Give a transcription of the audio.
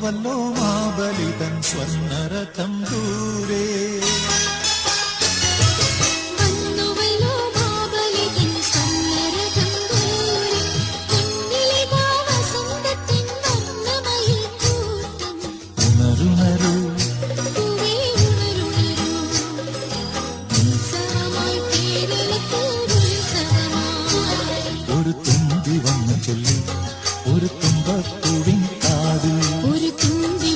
വന്നുവല്ലോ മാബലിതൻ സ്വർണ്ണരഥം ദൂരെ. ഒരു തുമ്പി വന്നു ചൊല്ലി ഒരു തുമ്പപ്പൂവിൻ കാതിൽ, ഒരു തുമ്പി